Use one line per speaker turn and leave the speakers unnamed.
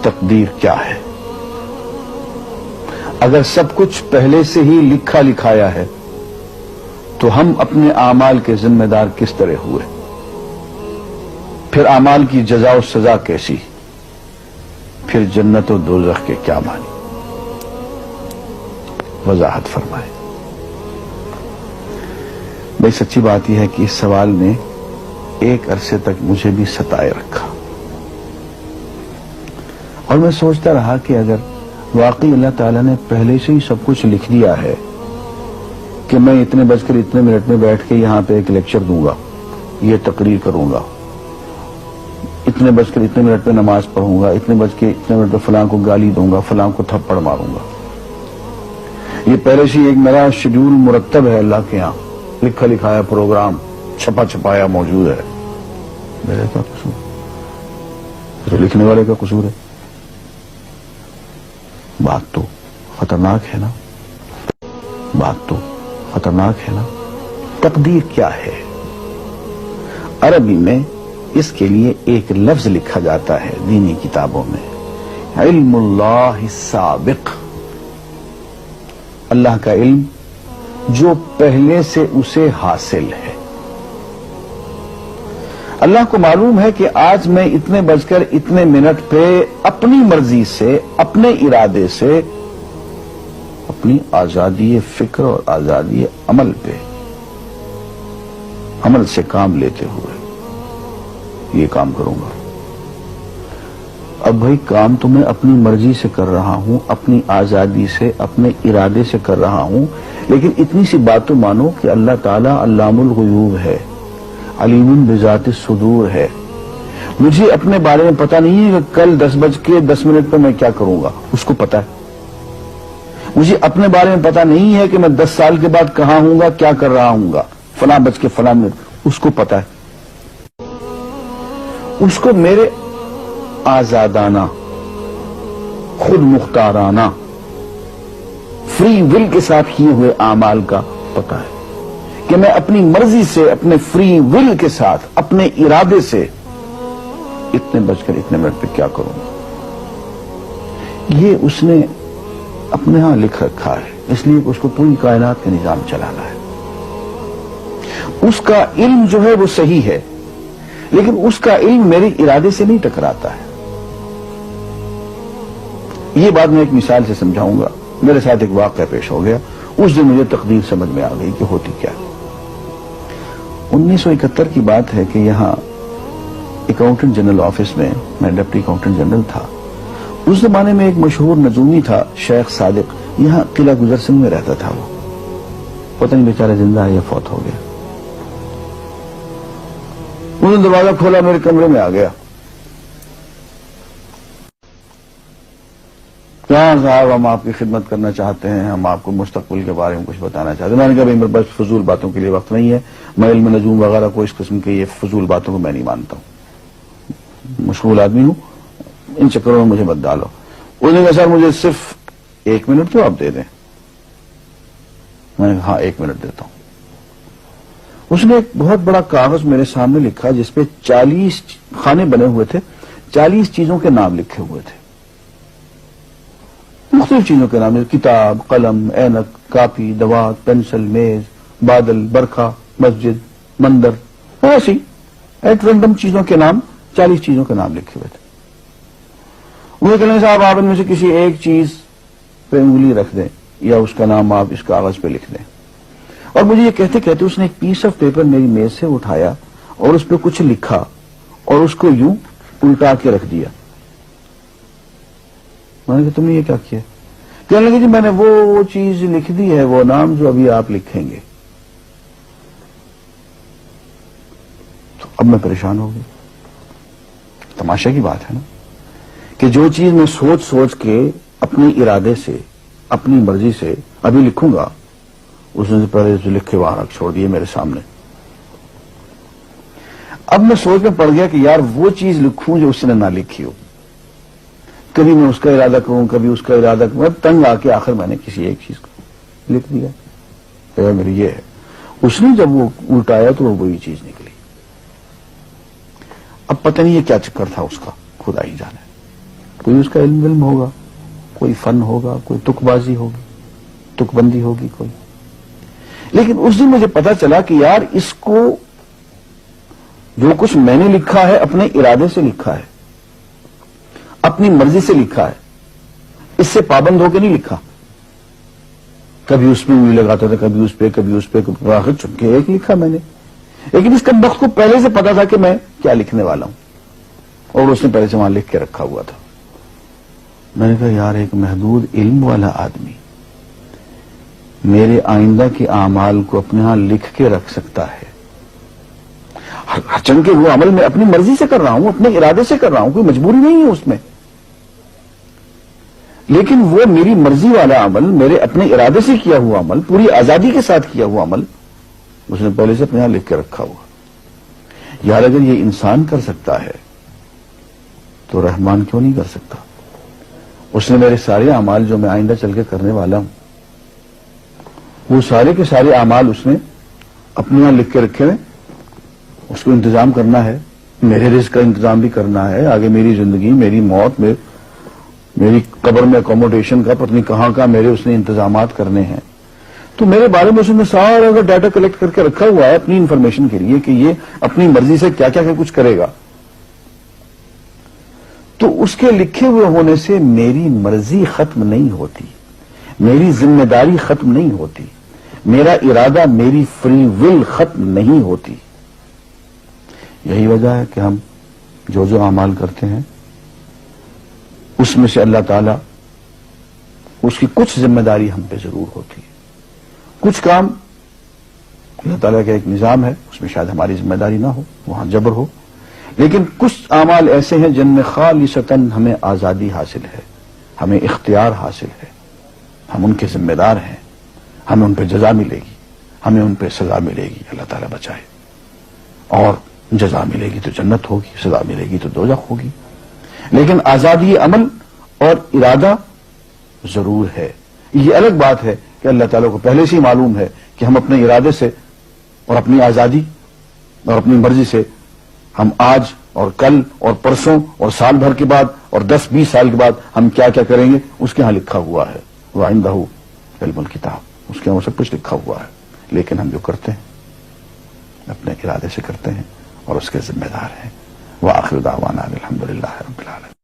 تقدیر کیا ہے؟ اگر سب کچھ پہلے سے ہی لکھا لکھایا ہے تو ہم اپنے اعمال کے ذمہ دار کس طرح ہوئے؟ پھر اعمال کی جزا و سزا کیسی؟ پھر جنت و دوزخ کے کیا معنی؟ وضاحت فرمائے۔ بھئی سچی بات یہ ہے کہ اس سوال نے ایک عرصے تک مجھے بھی ستائے رکھا، اور میں سوچتا رہا کہ اگر واقعی اللہ تعالیٰ نے پہلے سے ہی سب کچھ لکھ دیا ہے کہ میں اتنے بج کر اتنے منٹ میں بیٹھ کے یہاں پہ ایک لیکچر دوں گا، یہ تقریر کروں گا، اتنے بج کر اتنے منٹ میں نماز پڑھوں گا، اتنے بج کے اتنے منٹ میں فلاں کو گالی دوں گا، فلاں کو تھپڑ ماروں گا، یہ پہلے سے ایک میرا شیڈول مرتب ہے اللہ کے ہاں، لکھا لکھایا پروگرام چھپا چھپایا موجود ہے، میرے کا قصور؟ تو لکھنے والے کا قصور ہے؟ بات تو خطرناک ہے نا، بات تو خطرناک ہے نا۔ تقدیر کیا ہے؟ عربی میں اس کے لیے ایک لفظ لکھا جاتا ہے دینی کتابوں میں، علم اللہ السابق، اللہ کا علم جو پہلے سے اسے حاصل ہے۔ اللہ کو معلوم ہے کہ آج میں اتنے بج کر اتنے منٹ پہ اپنی مرضی سے، اپنے ارادے سے، اپنی آزادی فکر اور آزادی عمل پہ، عمل سے کام لیتے ہوئے یہ کام کروں گا۔ اب بھائی کام تو میں اپنی مرضی سے کر رہا ہوں، اپنی آزادی سے، اپنے ارادے سے کر رہا ہوں، لیکن اتنی سی بات تو مانو کہ اللہ تعالیٰ علام الغیوب ہے، علیم بذات الصدور ہے۔ مجھے اپنے بارے میں پتہ نہیں ہے کہ کل 10:10 پہ میں کیا کروں گا، اس کو پتا ہے۔ مجھے اپنے بارے میں پتہ نہیں ہے کہ میں 10 سال کے بعد کہاں ہوں گا، کیا کر رہا ہوں گا، فلاں بج کے فلاں منٹ، اس کو پتا ہے۔ اس کو میرے آزادانہ، خود مختارانہ، فری ول کے ساتھ کیے ہوئے اعمال کا پتہ ہے کہ میں اپنی مرضی سے، اپنے فری ول کے ساتھ، اپنے ارادے سے اتنے بج کر اتنے منٹ پہ کیا کروں گا۔ یہ اس نے اپنے ہاں لکھ رکھا ہے، اس لیے کہ اس کو پوری کائنات کا نظام چلانا ہے۔ اس کا علم جو ہے وہ صحیح ہے، لیکن اس کا علم میرے ارادے سے نہیں ٹکراتا ہے۔ یہ بات میں ایک مثال سے سمجھاؤں گا۔ میرے ساتھ ایک واقعہ پیش ہو گیا، اس دن مجھے تقدیر سمجھ میں آ گئی کہ ہوتی کیا۔ 1971 کی بات ہے کہ یہاں اکاؤنٹنٹ جنرل آفس میں میں ڈپٹی اکاؤنٹنٹ جنرل تھا۔ اس زمانے میں ایک مشہور نجومی تھا شیخ صادق، یہاں قلعہ گزر سنگھ میں رہتا تھا۔ وہ پتہ نہیں بیچارہ زندہ ہے یا فوت ہو گیا۔ انہوں نے دروازہ کھولا، میرے کمرے میں آ گیا۔ کہاں صاحب، ہم آپ کی خدمت کرنا چاہتے ہیں، ہم آپ کو مستقبل کے بارے میں کچھ بتانا چاہتے ہیں۔ میں نے کہا میرے پاس فضول باتوں کے لیے وقت نہیں ہے، میں علم نجوم وغیرہ کو، اس قسم کے یہ فضول باتوں کو میں نہیں مانتا ہوں، مشغول آدمی ہوں، ان چکروں میں مجھے مت ڈالو۔ انہوں نے کہا سر مجھے صرف 1 منٹ تو آپ دے دیں۔ میں نے کہا ہاں 1 منٹ دیتا ہوں۔ اس نے ایک بہت بڑا کاغذ میرے سامنے لکھا جس پہ 40 خانے بنے ہوئے تھے، 40 چیزوں کے نام لکھے ہوئے تھے، مختلف چیزوں کے نام، کتاب، قلم، اینک، کاپی، دوات، پینسل، میز، بادل، برکھا، مسجد، مندر، ایسی ایٹ رینڈم چیزوں کے نام، 40 چیزوں کے نام لکھے ہوئے تھے۔ وہ کہنے صاحب آپ ان میں سے کسی ایک چیز پہ انگلی رکھ دیں یا اس کا نام آپ اس کاغذ پہ لکھ دیں۔ اور مجھے یہ کہتے کہتے اس نے ایک پیس آف پیپر میری میز سے اٹھایا اور اس پہ کچھ لکھا اور اس کو یوں الٹا کے رکھ دیا۔ میں نے کہا تم نے یہ کیا کیا؟ کہنے لگے جی میں نے وہ چیز لکھ دی ہے، وہ نام جو ابھی آپ لکھیں گے۔ تو اب میں پریشان ہو گئی۔ تماشا کی بات ہے نا کہ جو چیز میں سوچ سوچ کے اپنے ارادے سے، اپنی مرضی سے ابھی لکھوں گا، اس نے پہلے جو لکھ کے وہاں رکھ چھوڑ دیے میرے سامنے۔ اب میں سوچ میں پڑ گیا کہ یار وہ چیز لکھوں جو اس نے نہ لکھی ہو۔ کبھی میں اس کا ارادہ کروں، کبھی اس کا ارادہ کروں، میں تنگ آ کے آخر میں نے کسی ایک چیز کو لکھ دیا کہ میری یہ ہے۔ اس نے جب وہ الٹایا تو وہ وہی چیز نکلی۔ اب پتہ نہیں یہ کیا چکر تھا اس کا، خدا ہی جانے۔ کوئی اس کا علم ہوگا، کوئی فن ہوگا، کوئی تک بازی ہوگی، تک بندی ہوگی کوئی. لیکن اس دن مجھے پتا چلا کہ یار اس کو جو کچھ میں نے لکھا ہے اپنے ارادے سے لکھا ہے، اپنی مرضی سے لکھا ہے، اس سے پابند ہو کے نہیں لکھا. کبھی اس میں انگلی لگاتا تھا، کبھی اس پہ، کبھی اس پہ، آخر چن کے ایک لکھا میں نے. لیکن اس کمبخت کو پہلے سے پتا تھا کہ میں کیا لکھنے والا ہوں، اور اس نے پہلے سے وہاں لکھ کے رکھا ہوا تھا. میں نے کہا یار ایک محدود علم والا آدمی میرے آئندہ کے اعمال کو اپنے ہاں لکھ کے رکھ سکتا ہے. چن کے وہ عمل میں اپنی مرضی سے کر رہا ہوں، اپنے ارادے سے کر رہا ہوں، کوئی مجبوری نہیں ہے اس میں. لیکن وہ میری مرضی والا عمل، میرے اپنے ارادے سے کیا ہوا عمل، پوری آزادی کے ساتھ کیا ہوا عمل، اس نے پہلے سے اپنے یہاں لکھ کے رکھا ہوا. یار اگر یہ انسان کر سکتا ہے تو رحمان کیوں نہیں کر سکتا؟ اس نے میرے سارے اعمال جو میں آئندہ چل کے کرنے والا ہوں، وہ سارے کے سارے اعمال اس نے اپنے یہاں لکھ کے رکھے ہوئے. اس کو انتظام کرنا ہے، میرے رزق کا انتظام بھی کرنا ہے، آگے میری زندگی، میری موت، میری قبر میں اکوموڈیشن کا پتہ نہیں کہاں کا میرے اس نے انتظامات کرنے ہیں. تو میرے بارے میں اس نے سارا کا ڈیٹا کلیکٹ کر کے رکھا ہوا ہے اپنی انفارمیشن کے لیے کہ یہ اپنی مرضی سے کیا کیا کچھ کرے گا. تو اس کے لکھے ہوئے ہونے سے میری مرضی ختم نہیں ہوتی، میری ذمہ داری ختم نہیں ہوتی، میرا ارادہ، میری فری ول ختم نہیں ہوتی. یہی وجہ ہے کہ ہم جو اعمال کرتے ہیں اس میں سے اللہ تعالیٰ اس کی کچھ ذمہ داری ہم پہ ضرور ہوتی ہے. کچھ کام اللہ تعالیٰ کا ایک نظام ہے، اس میں شاید ہماری ذمہ داری نہ ہو، وہاں جبر ہو. لیکن کچھ اعمال ایسے ہیں جن میں خالصتاً ہمیں آزادی حاصل ہے، ہمیں اختیار حاصل ہے، ہم ان کے ذمہ دار ہیں، ہمیں ان پہ جزا ملے گی، ہمیں ان پہ سزا ملے گی، اللہ تعالیٰ بچائے. اور جزا ملے گی تو جنت ہوگی، سزا ملے گی تو دوزخ ہوگی. لیکن آزادی عمل اور ارادہ ضرور ہے. یہ الگ بات ہے کہ اللہ تعالیٰ کو پہلے سے ہی معلوم ہے کہ ہم اپنے ارادے سے اور اپنی آزادی اور اپنی مرضی سے ہم آج اور کل اور پرسوں اور سال بھر کے بعد اور 10-20 سال کے بعد ہم کیا کیا کریں گے اس کے ہاں لکھا ہوا ہے. وَعِندَهُ عِلْمُ الْكِتَابِ، اس کے ہاں وہ سب کچھ لکھا ہوا ہے. لیکن ہم جو کرتے ہیں اپنے ارادے سے کرتے ہیں اور اس کے ذمہ دار ہیں. وآخر دعوانا الحمدللہ رب العالمین.